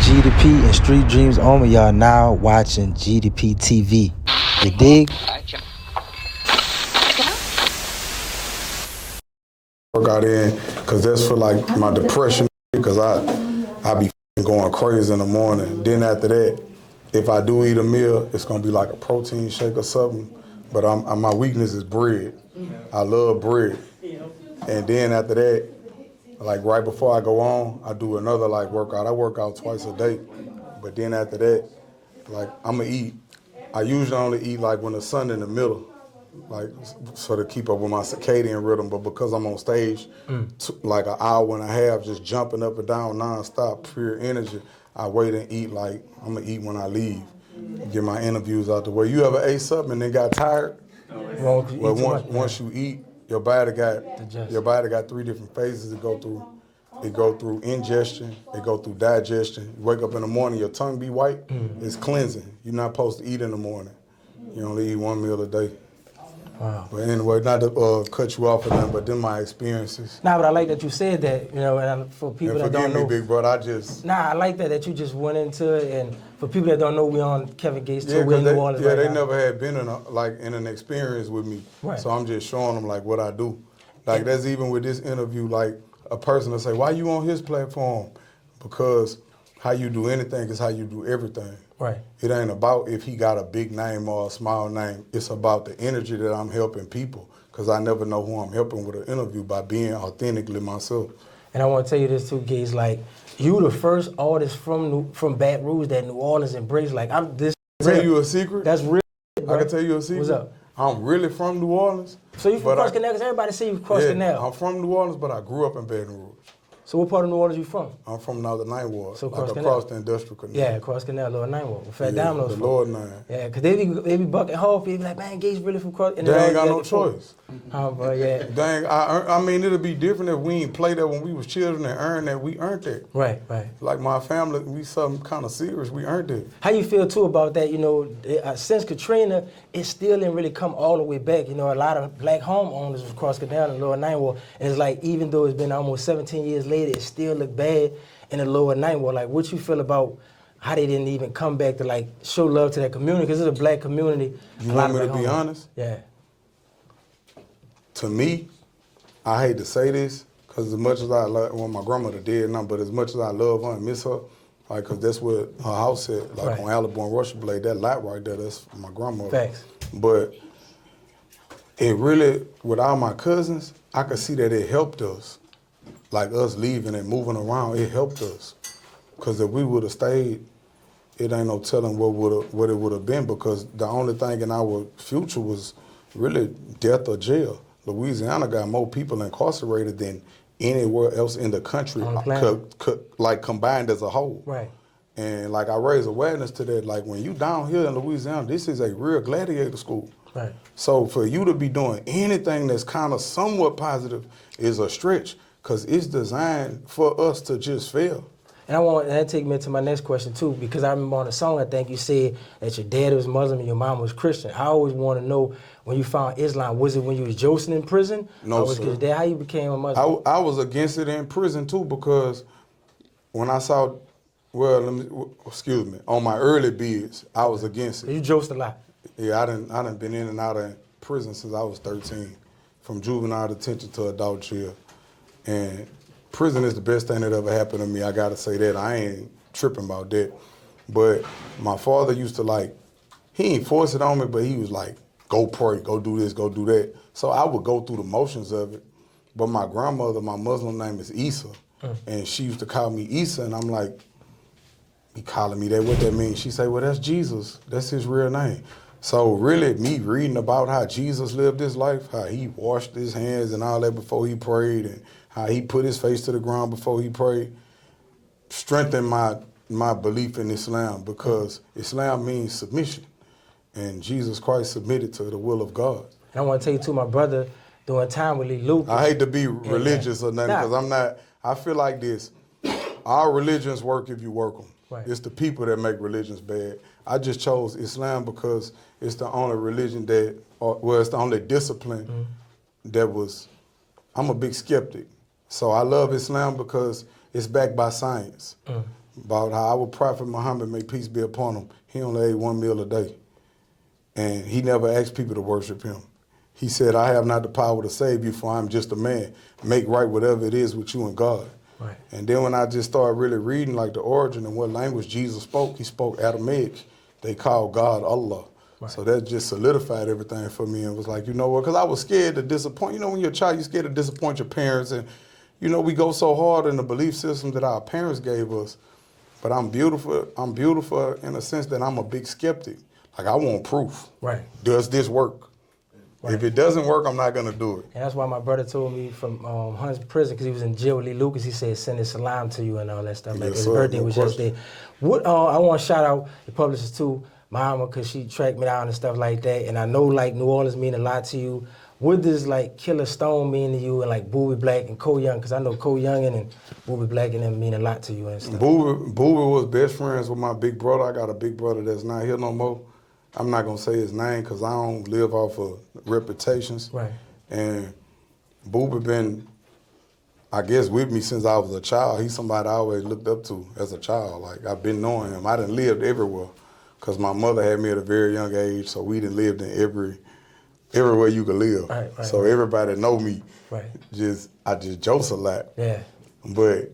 GDP and Street Dreams only. Y'all now watching GDP TV. You dig? Workout in, cause that's for like my depression. Cause I be going crazy in the morning. Then after that, if I do eat a meal, it's gonna be like a protein shake or something. But my weakness is bread. I love bread. And then after that, like right before I go on, I do another like workout. I work out twice a day. But then after that, like I'ma eat. I usually only eat like when the sun in the middle, like so to keep up with my circadian rhythm. But because I'm on stage, like an hour and a half, just jumping up and down nonstop, pure energy, I wait and eat like I'm gonna eat when I leave. Get my interviews out the way. You ever ate something and then got tired? Well, Once you eat, your body got three different phases to go through. It go through ingestion, it go through digestion. You wake up in the morning, your tongue be white, it's cleansing. You're not supposed to eat in the morning. You only eat one meal a day. Wow. But anyway, not to cut you off of them, but then my experiences. Nah, but I like that you said that, you know, and for people that don't know. Forgive me, big brother, I just... Nah, I like that you just went into it, and for people that don't know, we on Kevin Gates tour, we're in New Orleans they right now. never had been in an experience with me. Right. So I'm just showing them like what I do. Like that's even with this interview, like a person will say, why you on his platform? Because how you do anything is how you do everything. Right. It ain't about if he got a big name or a small name. It's about the energy that I'm helping people, because I never know who I'm helping with an interview by being authentically myself. And I want to tell you this too, Gates, like, you the first artist from Baton Rouge that New Orleans embraced. Like, Tell you a secret? That's real, bro. I can tell you a secret. What's up? I'm really from New Orleans. So you from Cross Canal? Because everybody say you Cross Canal. I'm from New Orleans, but I grew up in Baton Rouge. So what part of New Orleans you from? I'm from now the Ninth Ward, So like Canal. across the industrial canal. Yeah, Cross Canal, Lower Ninth Ward. Fat Yeah, Domino's the from. Lower Nine. Yeah, because they be bucking hard. They be like, man, Gates really from Cross. They ain't got no choice. Oh, bro, yeah. Dang, I mean, it'll be different if we ain't played that when we was children and earned that. We earned that. Right. Like my family, we something kind of serious. We earned it. How you feel too about that? You know, since Katrina, it still didn't really come all the way back. You know, a lot of black homeowners was Cross Canal and Lower Ninth Ward, and it's like even though it's been almost 17 years later, it still look bad in the Lower Ninth Ward. Like, what you feel about how they didn't even come back to like show love to that community? Because it's a black community. You want me to be honest? Yeah. To me, I hate to say this, because as much as I love, well, my grandmother dead now, but as much as I love her and miss her, like, because that's what her house at, like on Alabama Russia Blade, that lot right there, that's my grandmother. Facts. But it really, with all my cousins, I could see that it helped us. Like us leaving and moving around, it helped us. Because if we would have stayed, it ain't no telling what it would have been, because the only thing in our future was really death or jail. Louisiana got more people incarcerated than anywhere else in the country, like combined as a whole. Right. And like I raise awareness to that, like when you down here in Louisiana, this is a real gladiator school. Right. So for you to be doing anything that's kind of somewhat positive is a stretch, because it's designed for us to just fail. And that take me to my next question too, because I remember on the song, I think you said that your dad was Muslim and your mom was Christian. I always want to know, when you found Islam, was it when you was josing in prison? No, sir. How you became a Muslim? I was against it in prison too, because when I saw, on my early bids, I was against it. You josed a lot. Yeah, I done been in and out of prison since I was 13, from juvenile detention to adult jail. And prison is the best thing that ever happened to me. I gotta say that. I ain't tripping about that. But my father used to he ain't force it on me, but he was like, go pray, go do this, go do that. So I would go through the motions of it. But my grandmother, my Muslim name is Isa, and she used to call me Isa, and I'm like, he calling me that, what that means? She say, well, that's Jesus. That's his real name. So really, me reading about how Jesus lived his life, how he washed his hands and all that before he prayed, and how he put his face to the ground before he prayed, strengthened my belief in Islam, because Islam means submission. And Jesus Christ submitted to the will of God. And I want to tell you too, my brother, during time with Lee Lucas. I hate to be religious or nothing, because I'm not, I feel like this. Our religions work if you work them. Right. It's the people that make religions bad. I just chose Islam because it's the only religion that, it's the only discipline that was, I'm a big skeptic. So I love Islam because it's backed by science. about how our Prophet Muhammad, may peace be upon him, he only ate 1 meal a day. And he never asked people to worship him. He said, I have not the power to save you, for I'm just a man. Make right whatever it is with you and God. Right. And then when I just started really reading like the origin and what language Jesus spoke, he spoke Aramaic. They called God Allah. Right. So that just solidified everything for me and was like, you know what, because I was scared to disappoint. You know, when you're a child, you're scared to disappoint your parents. And, you know, we go so hard in the belief system that our parents gave us. But I'm beautiful. I'm beautiful in a sense that I'm a big skeptic. Like, I want proof. Right. Does this work? Right. If it doesn't work, I'm not going to do it. And that's why my brother told me from Hunt's prison, because he was in jail with Lee Lucas, he said, send his salam to you and all that stuff. Like his birthday was yesterday. What, I want to shout out the Publicist too, Mama, because she tracked me down and stuff like that. And I know, like, New Orleans mean a lot to you. What does, like, Killer Stone mean to you and, like, Boobie Black and Cole Young? Because I know Cole Young and Boobie Black and them mean a lot to you and stuff. Boobie was best friends with my big brother. I got a big brother that's not here no more. I'm not going to say his name because I don't live off of reputations. Right. And Boobie been, I guess, with me since I was a child. He's somebody I always looked up to as a child. Like, I've been knowing him. I done lived everywhere because my mother had me at a very young age, so we done lived in everywhere you could live. Right, so everybody know me. Right. I just jokes a lot. Yeah. But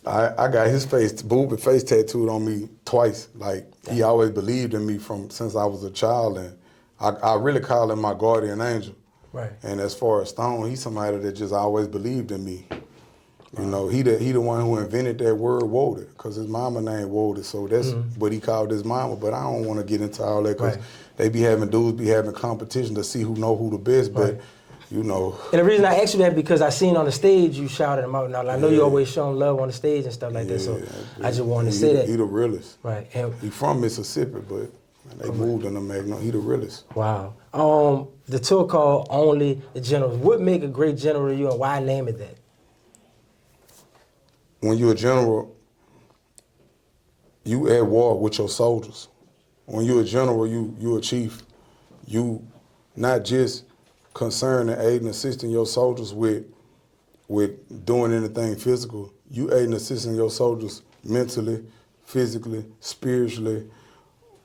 I got his Boobie face tattooed on me twice. Like, he always believed in me since I was a child, and I really call him my guardian angel. Right. And as far as Stone, he's somebody that just always believed in me. You know, he the one who invented that word Woden, because his mama named Woden, so that's what he called his mama. But I don't want to get into all that because they be having dudes be having competition to see who the best. But you know. And the reason I asked you that because I seen on the stage you shouted him out. Now I know you always showing love on the stage and stuff like that. So I just wanted to say that. He the realest. Right. He from Mississippi, but they moved in the Magno. He the realest. Wow. The tour called Only the Generals. What make a great general to you, and why name it that? When you're a general, you at war with your soldiers. When you're a general, you a chief. You not just concerned and aid and assisting your soldiers with doing anything physical. You aid and assisting your soldiers mentally, physically, spiritually,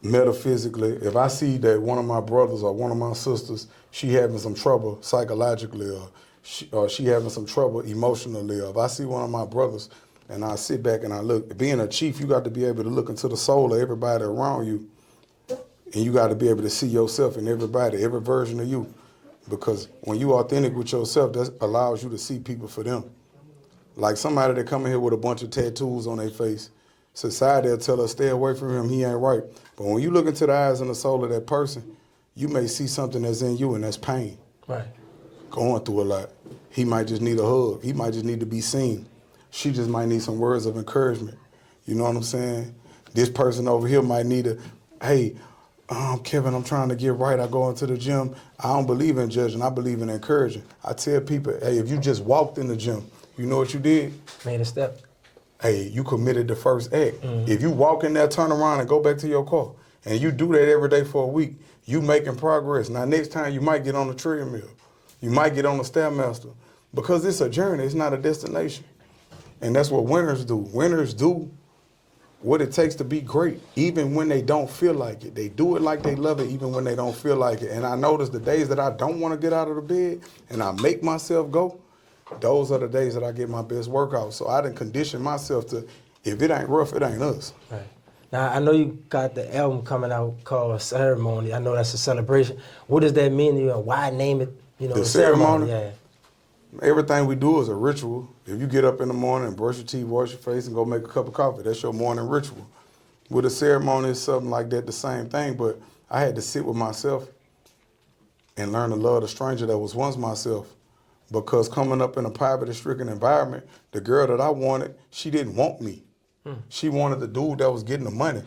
metaphysically. If I see that one of my brothers or one of my sisters, she having some trouble psychologically or she having some trouble emotionally, or if I see one of my brothers and I sit back and I look, being a chief, you got to be able to look into the soul of everybody around you, and you got to be able to see yourself in everybody, every version of you. Because when you authentic with yourself, that allows you to see people for them. Like somebody that come in here with a bunch of tattoos on their face, society will tell us, stay away from him, he ain't right. But when you look into the eyes and the soul of that person, you may see something that's in you, and that's pain. Right. Going through a lot. He might just need a hug. He might just need to be seen. She just might need some words of encouragement. You know what I'm saying? This person over here might need hey, Kevin, I'm trying to get right. I go into the gym. I don't believe in judging. I believe in encouraging. I tell people, hey, if you just walked in the gym, you know what you did? Made a step. Hey, you committed the first act. If you walk in there, turn around, and go back to your car, and you do that every day for a week, you making progress. Now, next time you might get on the treadmill. You might get on the Stairmaster. Because it's a journey. It's not a destination. And that's what winners do. Winners do what it takes to be great, even when they don't feel like it. They do it like they love it, even when they don't feel like it. And I notice the days that I don't want to get out of the bed and I make myself go, those are the days that I get my best workout. So I done condition myself to, if it ain't rough, it ain't us. Right. Now, I know you got the album coming out called Ceremony. I know that's a celebration. What does that mean to you, and why name it, the ceremony? Yeah. Everything we do is a ritual. If you get up in the morning and brush your teeth, wash your face, and go make a cup of coffee, that's your morning ritual. With a ceremony, it's something like that, the same thing, but I had to sit with myself and learn to love the stranger that was once myself. Because coming up in a poverty-stricken environment, the girl that I wanted, she didn't want me. She wanted the dude that was getting the money.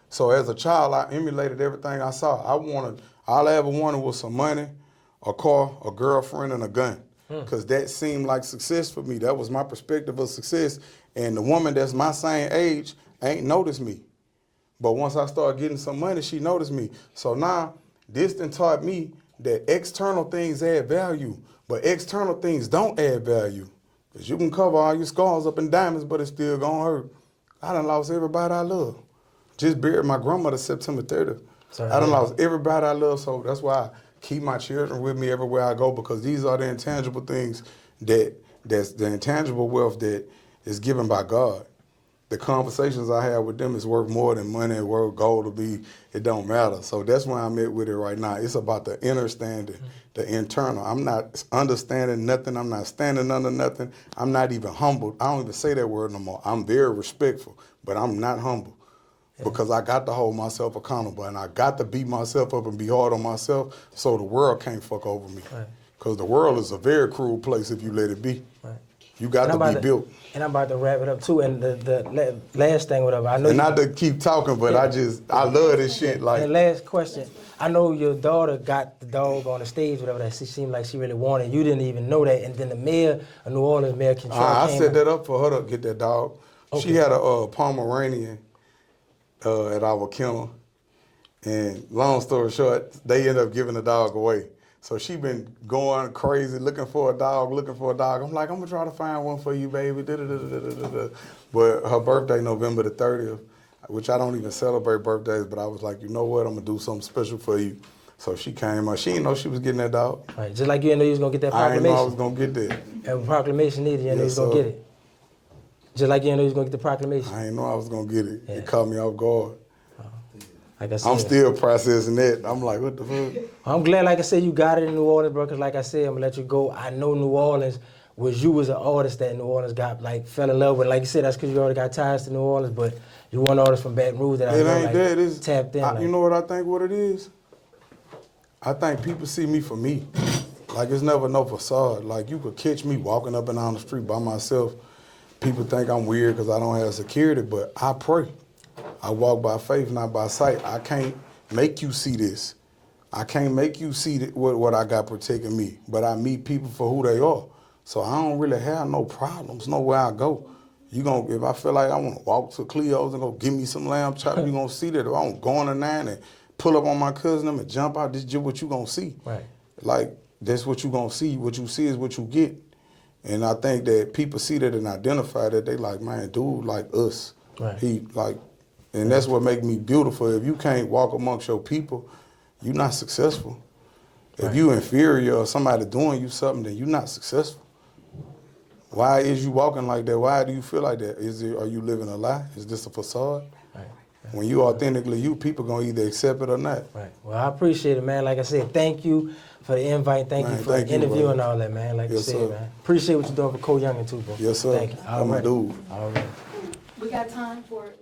So as a child, I emulated everything I saw. All I ever wanted was some money, a car, a girlfriend, and a gun. Because that seemed like success for me. That was my perspective of success. And the woman that's my same age ain't noticed me. But once I started getting some money, she noticed me. So now, this done taught me that external things add value, but external things don't add value. Because you can cover all your scars up in diamonds, but it's still gonna hurt. I done lost everybody I love. Just buried my grandmother September 30th. Sorry. I done lost everybody I love, so that's why I keep my children with me everywhere I go, because these are the intangible things that's the intangible wealth that is given by God. The conversations I have with them is worth more than money and worth gold to be. It don't matter. So that's where I'm at with it right now. It's about the understanding, the internal. I'm not understanding nothing. I'm not standing under nothing. I'm not even humbled. I don't even say that word no more. I'm very respectful, but I'm not humble. Because I got to hold myself accountable, and I got to beat myself up and be hard on myself so the world can't fuck over me. Because the world is a very cruel place if you let it be. Right. You got to be built. And I'm about to wrap it up too. And the last thing, whatever, I know. And not to keep talking, but I love this shit. Like, and last question, I know your daughter got the dog on the stage, whatever that she seemed like she really wanted. You didn't even know that, and then the mayor of New Orleans, Mayor Control, I set that up for her to get that dog. Okay. She had a Pomeranian at our kennel, and long story short, they ended up giving the dog away. So she been going crazy, looking for a dog. I'm like, I'm gonna try to find one for you, baby. But her birthday, November the 30th, which I don't even celebrate birthdays, but I was like, you know what, I'm gonna do something special for you. So she came up. She didn't know she was getting that dog. Right, just like you didn't know you was gonna get that proclamation. I didn't know I was gonna get that. And proclamation needed, you didn't know you was gonna get it. Just like you didn't know you was gonna get the proclamation. I didn't know I was gonna get it. Yeah. It caught me off guard. Like I said, I'm still processing that. I'm like, what the fuck? I'm glad, like I said, you got it in New Orleans, bro, because like I said, I'm going to let you go. I know New Orleans was you as an artist that New Orleans got, like, fell in love with. Like you said, that's because you already got ties to New Orleans, but you one artist from Baton Rouge that I know, like, it's, tapped in. You know what I think what it is? I think people see me for me. Like, it's never no facade. Like, you could catch me walking up and down the street by myself. People think I'm weird because I don't have security, but I pray. I walk by faith, not by sight. I can't make you see this. I can't make you see what I got protecting me. But I meet people for who they are. So I don't really have no problems, nowhere I go. If I feel like I want to walk to Cleo's and go give me some lamb chop, you're going to see that. If I don't go on the 9 and pull up on my cousin and jump out, this is just what you're going to see. Right. Like, that's what you're going to see. What you see is what you get. And I think that people see that and identify that. They like, man, dude like us. Right. And that's what makes me beautiful. If you can't walk amongst your people, you're not successful. If you inferior or somebody doing you something, then you're not successful. Why is you walking like that? Why do you feel like that? Are you living a lie? Is this a facade? Right. When you authentically you, people gonna either accept it or not. Right. Well, I appreciate it, man. Like I said, thank you for the invite. Thank you for the interview and all that, man. Like you said, man. Appreciate what you're doing for Cole Youngin too, bro. Yes, sir. Thank you. I'm a dude. All right. We got time for